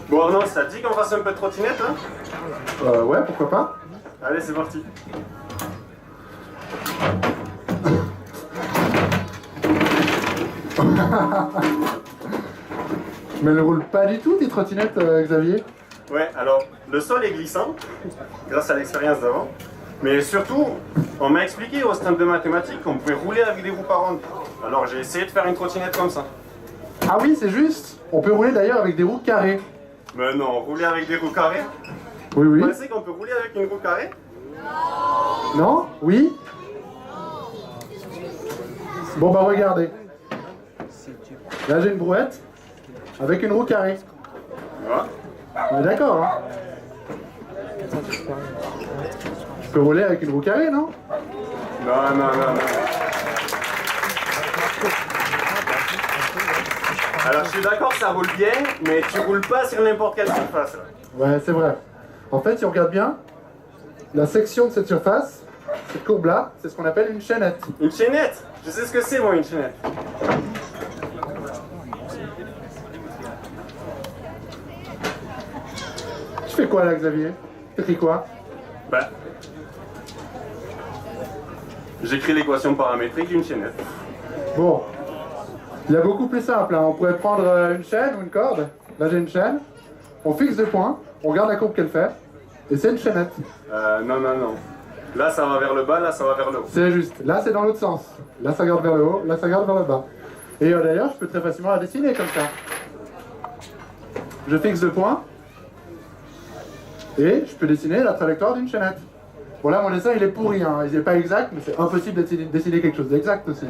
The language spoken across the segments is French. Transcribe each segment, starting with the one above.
Bon Arnaud, ça te dit qu'on fasse un peu de trottinette là? Ouais, pourquoi pas. Allez, c'est parti. Mais elle ne roule pas du tout, tes trottinettes, Xavier. Ouais, alors, le sol est glissant, grâce à l'expérience d'avant. Mais surtout, on m'a expliqué au stand de mathématiques qu'on pouvait rouler avec des roues par ronde. Alors j'ai essayé de faire une trottinette comme ça. Ah oui, c'est juste. On peut rouler d'ailleurs avec des roues carrées. Mais non, rouler avec des roues carrées? Oui, oui. Vous pensez qu'on peut rouler avec une roue carrée? Non? Oui? Bon bah regardez. Là j'ai une brouette avec une roue carrée. Ouais. On est d'accord, hein? Tu peux rouler avec une roue carrée, non? Non, non, non, non. Alors je suis d'accord que ça roule bien, mais tu roules pas sur n'importe quelle surface là. Ouais, c'est vrai. En fait, si on regarde bien, la section de cette surface, cette courbe-là, c'est ce qu'on appelle une chaînette. Une chaînette? Je sais ce que c'est moi une chaînette. Tu fais quoi là, Xavier? T'écris quoi? Bah. J'écris l'équation paramétrique d'une chaînette. Bon, il y a beaucoup plus simple, hein. On pourrait prendre une chaîne ou une corde. Là j'ai une chaîne, on fixe deux points, on regarde la courbe qu'elle fait, et c'est une chaînette. Non, non, non. Là ça va vers le bas, là ça va vers le haut. C'est juste, là c'est dans l'autre sens. Là ça regarde vers le haut, là ça regarde vers le bas. Et d'ailleurs, je peux très facilement la dessiner comme ça. Je fixe deux points, et je peux dessiner la trajectoire d'une chaînette. Bon là mon dessin il est pourri, hein. Il n'est pas exact, mais c'est impossible de dessiner quelque chose d'exact aussi.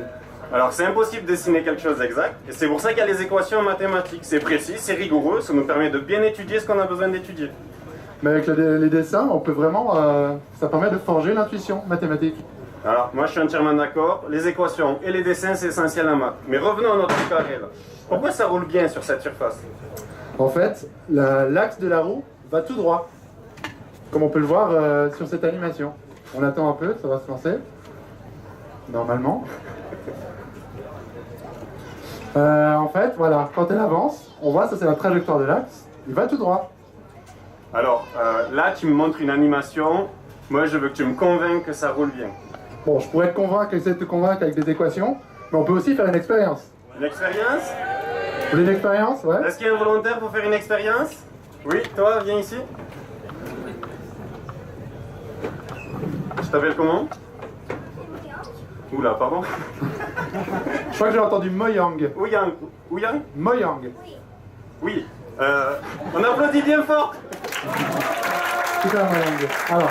Alors c'est impossible de dessiner quelque chose d'exact, et c'est pour ça qu'il y a les équations en mathématiques. C'est précis, c'est rigoureux, ça nous permet de bien étudier ce qu'on a besoin d'étudier. Mais avec les dessins, on peut vraiment... ça permet de forger l'intuition mathématique. Alors moi je suis entièrement d'accord, les équations et les dessins c'est essentiel en maths. Mais revenons à notre carré là. Pourquoi ça roule bien sur cette surface? En fait, l'axe de la roue va tout droit. Comme on peut le voir sur cette animation. On attend un peu, ça va se lancer. Normalement. En fait, voilà, quand elle avance, on voit, ça c'est la trajectoire de l'axe, il va tout droit. Alors, là, tu me montres une animation. Moi, je veux que tu me convainques que ça roule bien. Bon, je pourrais essayer de te convaincre avec des équations, mais on peut aussi faire une expérience. Une expérience? Vous voulez une expérience? Ouais. Est-ce qu'il y a un volontaire pour faire une expérience? Oui, toi, viens ici. Tu t'appelles comment? Oula, pardon? Je crois que j'ai entendu Moyang. Ouyang. Ouyang? Moyang. Oui. On applaudit bien fort. Super Moyang. Alors,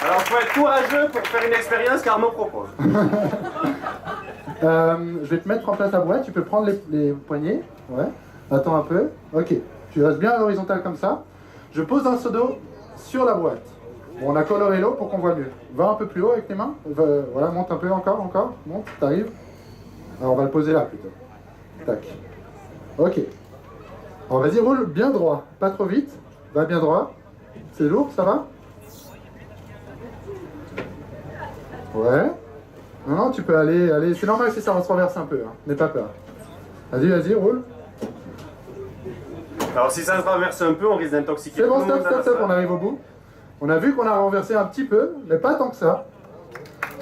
il faut être courageux pour faire une expérience qu'Arnaud propose. je vais te mettre en place la brouette, tu peux prendre les poignées. Ouais. Attends un peu. Ok. Tu restes bien à l'horizontale comme ça. Je pose un seau d'eau sur la brouette. Bon, on a coloré l'eau pour qu'on voit mieux. Va un peu plus haut avec tes mains. Voilà, monte un peu encore. Monte, t'arrives. Alors on va le poser là plutôt. Tac. Ok. Alors vas-y, roule bien droit. Pas trop vite. Va bien droit. C'est lourd, ça va? Ouais. Non, tu peux aller. C'est normal si ça va se renverser un peu. Hein. N'aie pas peur. Vas-y, roule. Alors si ça se renverse un peu, on risque d'intoxiquer. C'est bon, stop, on arrive au bout. On a vu qu'on a renversé un petit peu, mais pas tant que ça.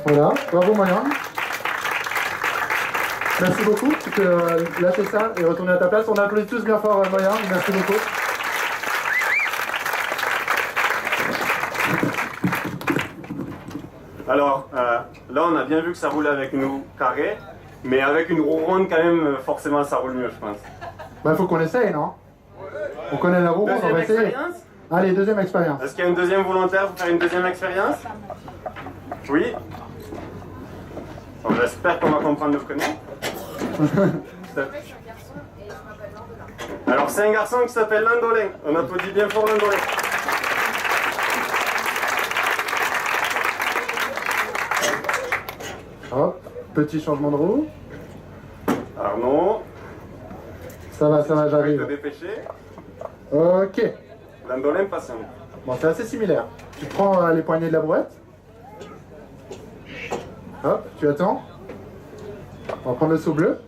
Voilà, bravo Moyang. Merci beaucoup, tu peux lâcher ça et retourner à ta place. On applaudit tous bien fort Moyang, merci beaucoup. Alors, là on a bien vu que ça roulait avec une roue carrée, mais avec une roue ronde quand même, forcément ça roule mieux je pense. Bah il faut qu'on essaye, non? On connaît la roue ronde, on va essayer. Expérience? Allez, deuxième expérience. Est-ce qu'il y a une deuxième volontaire pour faire une deuxième expérience? Oui? Bon, j'espère qu'on va comprendre le prénom. Alors c'est un garçon qui s'appelle Landolin. On applaudit bien fort Landolin. Hop, petit changement de roue. Arnaud. Ça va, Je vais te j'arrive. dépêcher. Ok. Landolin patient. Bon, c'est assez similaire. Tu prends les poignées de la brouette. Hop, tu attends. On va prendre le seau bleu.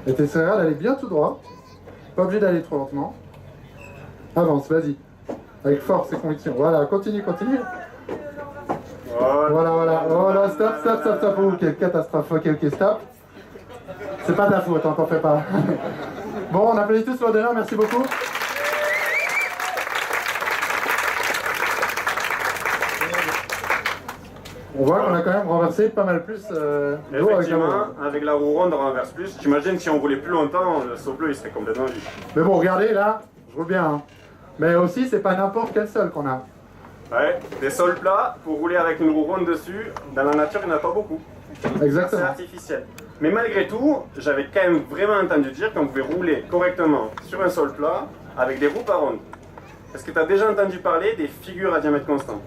Et t'essaieras d'aller bien tout droit. Pas obligé d'aller trop lentement. Avance, vas-y. Avec force et conviction. Voilà, continue, continue. Voilà, voilà. Oh là, stop, stop, stop, stop. Oh, quelle catastrophe. Ok, ok, stop. C'est pas ta faute, hein, t'en fais pas. Bon, on applaudit tous l'ordinaire, merci beaucoup. On voit qu'on a quand même renversé pas mal plus d'eau avec la roue. Avec la roue ronde, on renverse plus. J'imagine que si on roulait plus longtemps, le saut bleu il serait complètement vide. Mais bon, regardez là, je roule bien. Hein. Mais aussi, c'est pas n'importe quel sol qu'on a. Ouais, des sols plats pour rouler avec une roue ronde dessus, dans la nature il n'y en a pas beaucoup. Exactement. C'est artificiel. Mais malgré tout, j'avais quand même vraiment entendu dire qu'on pouvait rouler correctement sur un sol plat avec des roues pas rondes. Est-ce que tu as déjà entendu parler des figures à diamètre constant?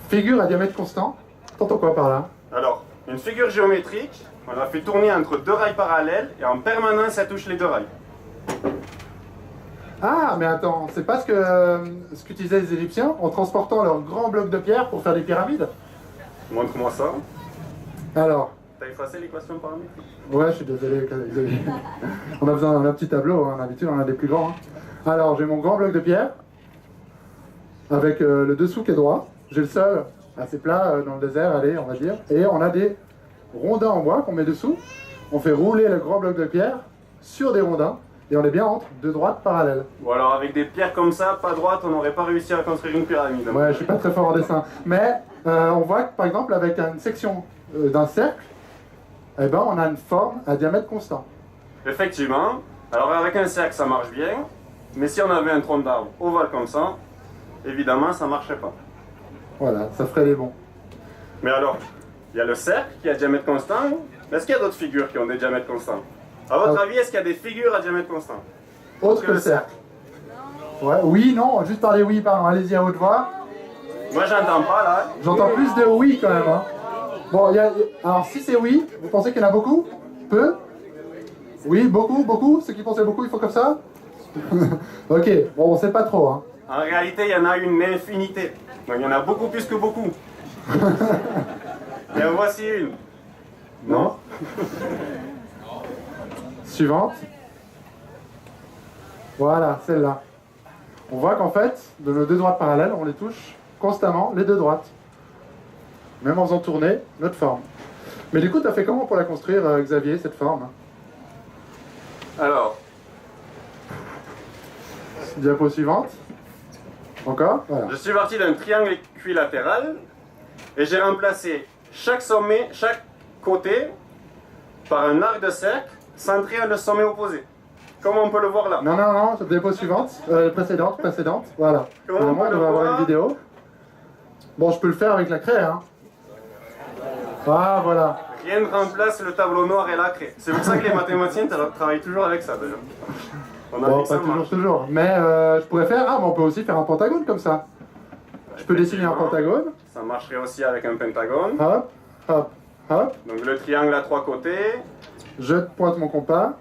Figure à diamètre constant? T'entends quoi par là? Alors, une figure géométrique, on la fait tourner entre deux rails parallèles et en permanence elle touche les deux rails. Ah, mais attends, c'est pas ce qu'utilisaient les Égyptiens en transportant leurs grands blocs de pierre pour faire des pyramides? Montre-moi ça. Alors? T'as effacé l'équation paramétrique? Ouais, je suis désolé. On a besoin d'un petit tableau, hein. D'habitude on a des plus grands. Hein. Alors, j'ai mon grand bloc de pierre, avec le dessous qui est droit. J'ai le sol assez plat dans le désert, allez, on va dire. Et on a des rondins en bois qu'on met dessous. On fait rouler le grand bloc de pierre sur des rondins. Et on est bien entre deux droites parallèles. Ou alors avec des pierres comme ça, pas droite, on n'aurait pas réussi à construire une pyramide. Ouais, je suis pas très fort en dessin. Mais on voit que par exemple avec une section d'un cercle, eh ben, on a une forme à diamètre constant. Effectivement. Alors avec un cercle ça marche bien. Mais si on avait un tronc d'arbre ovale comme ça, évidemment ça marcherait pas. Voilà, ça ferait les bons. Mais alors, il y a le cercle qui a diamètre constant. Est-ce qu'il y a d'autres figures qui ont des diamètres constants? À votre avis, est-ce qu'il y a des figures à diamètre constant? Autre que le cercle. Ouais, oui, non, juste parler oui, pardon, allez-y à haute voix. Moi j'entends pas là. J'entends plus de oui quand même. Hein. Bon, alors si c'est oui, vous pensez qu'il y en a beaucoup? Peu? Oui, beaucoup, beaucoup? Ceux qui pensaient beaucoup, il faut comme ça? Ok, bon, on sait pas trop. Hein. En réalité, il y en a une infinité. Donc il y en a beaucoup plus que beaucoup. Et en voici une. Non? Suivante. Voilà, celle-là. On voit qu'en fait, de nos deux droites parallèles, on les touche constamment, les deux droites. Même en faisant tourner notre forme. Mais du coup, tu as fait comment pour la construire, Xavier, cette forme? Alors. Diapo suivante. Encore? Voilà. Je suis parti d'un triangle équilatéral et j'ai remplacé chaque sommet, chaque côté par un arc de cercle centré à le sommet opposé. Comme on peut le voir là. Non, non, non, diapo suivante. Précédente. Voilà. Normalement, on va avoir une vidéo. Bon, je peux le faire avec la craie, hein. Ah, voilà. Rien ne remplace le tableau noir et la craie. C'est pour ça que les mathématiciens travaillent toujours avec ça, d'ailleurs. Bon, pas toujours. Mais je pourrais faire... Ah, mais on peut aussi faire un pentagone comme ça. Je peux dessiner un pentagone. Ça marcherait aussi avec un pentagone. Hop, hop, hop. Donc le triangle à trois côtés. Je pointe mon compas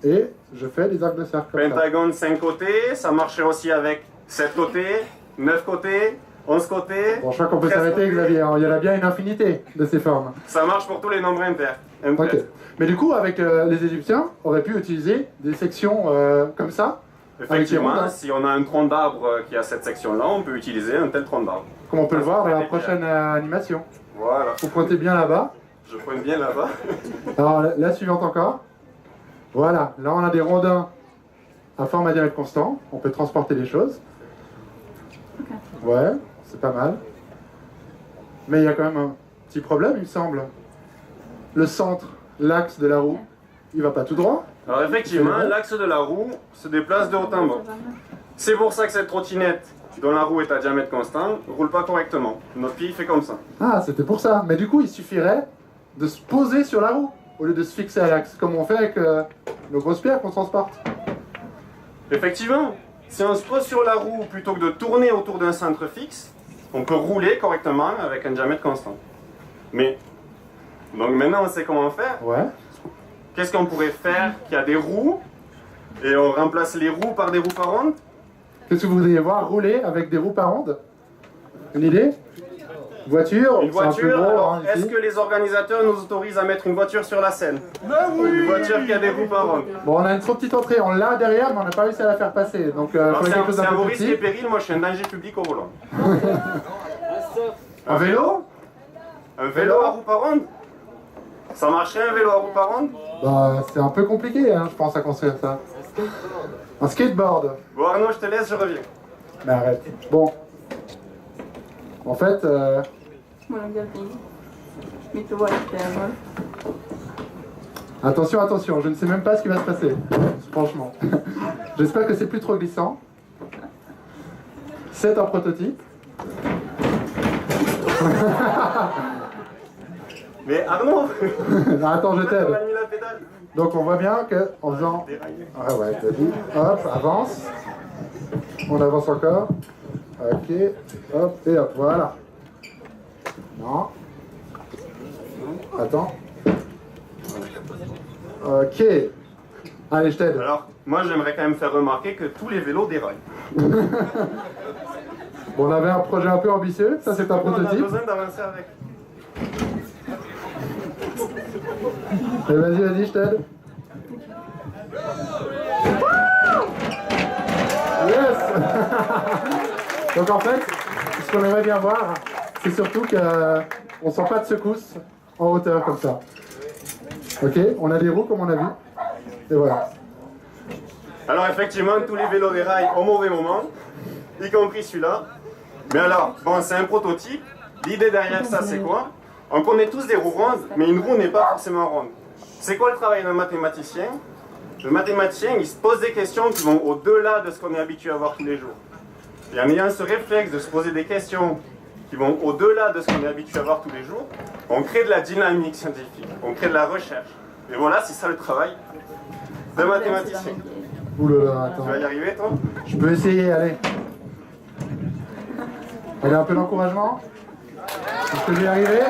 et je fais des arcs de cercle. Pentagone 5 côtés. Ça marcherait aussi avec 7 côtés, 9 côtés, 11 côtés. Bon, je crois qu'on peut s'arrêter, Xavier. Il y en a bien une infinité de ces formes. Ça marche pour tous les nombres impairs. Ok. Mais du coup, avec les Égyptiens, on aurait pu utiliser des sections comme ça. Effectivement, si on a un tronc d'arbre qui a cette section-là, on peut utiliser un tel tronc d'arbre. Comme on peut le voir dans la prochaine animation. Voilà. Vous pointez bien là-bas. Je pointe bien là-bas. Alors, la suivante encore. Voilà, là on a des rondins à forme à diamètre constant. On peut transporter des choses. Ouais, c'est pas mal. Mais il y a quand même un petit problème, il me semble. Le centre, l'axe de la roue, il va pas tout droit. Alors effectivement, l'axe de la roue se déplace de haut en bas. C'est pour ça que cette trottinette, dont la roue est à diamètre constant, ne roule pas correctement. Notre pied fait comme ça. Ah, c'était pour ça. Mais du coup, il suffirait de se poser sur la roue, au lieu de se fixer à l'axe, comme on fait avec nos grosses pierres qu'on transporte. Effectivement, si on se pose sur la roue plutôt que de tourner autour d'un centre fixe, on peut rouler correctement avec un diamètre constant. Mais, donc maintenant on sait comment faire. Ouais. Qu'est-ce qu'on pourrait faire qui a des roues et on remplace les roues par des roues pas rondes? Qu'est-ce que vous voudriez voir rouler avec des roues pas rondes? Une idée? Voiture, Une c'est un peu voiture, gros, alors hein, est-ce ici. que les organisateurs nous autorisent à mettre une voiture sur la scène? Une voiture qui a des roues par ronde. Bon, on a une trop petite entrée, on l'a derrière, mais on n'a pas réussi à la faire passer. Donc, Alors, faut c'est quelque chose à d'un vos peu risques petit. et périls, moi je suis un danger public au volant. Un vélo? Un vélo à roues par ronde? Ça marcherait un vélo à roues par ronde? Bah, c'est un peu compliqué, hein, je pense, à construire ça. Un skateboard. Bon Arnaud, je te laisse, je reviens. Mais arrête. Bon. En fait, Walang galing. May tuwa camera. attention, attention, je ne sais même pas ce qui va se passer. Franchement. J'espère que c'est plus trop glissant. C'est un prototype. Mais Arnaud, Attends, je on t'aide. a mis la pédale. Donc on voit bien que en faisant... Déraillé. Ah ouais, t'as dit. Hop, avance. On avance encore. Ok. Hop, et hop, voilà. Non. Attends. Ok. Allez, je t'aide. Alors, moi j'aimerais quand même faire remarquer que tous les vélos déraillent. Bon, on avait un projet un peu ambitieux. Ça, c'est un On a prototype. besoin d'avancer avec. Et vas-y, vas-y, je t'aide. Yes. Donc en fait, ce qu'on aimerait bien voir, c'est surtout qu'on ne sent pas de secousse en hauteur comme ça. Ok, on a des roues comme on a vu. Et voilà. Alors effectivement, tous les vélos déraillent au mauvais moment, y compris celui-là. Mais alors, bon, c'est un prototype. L'idée derrière ça, c'est quoi? On connaît tous des roues rondes, mais une roue n'est pas forcément ronde. C'est quoi le travail d'un mathématicien? Le mathématicien, il se pose des questions qui vont au-delà de ce qu'on est habitué à voir tous les jours. Et en ayant ce réflexe de se poser des questions qui vont au-delà de ce qu'on est habitué à voir tous les jours, on crée de la dynamique scientifique, on crée de la recherche. Et voilà, c'est ça le travail d'un mathématicien. Oulala, attends. Tu vas y arriver, toi? Je peux essayer, allez. Allez, un peu d'encouragement. Est-ce que je vais y arriver?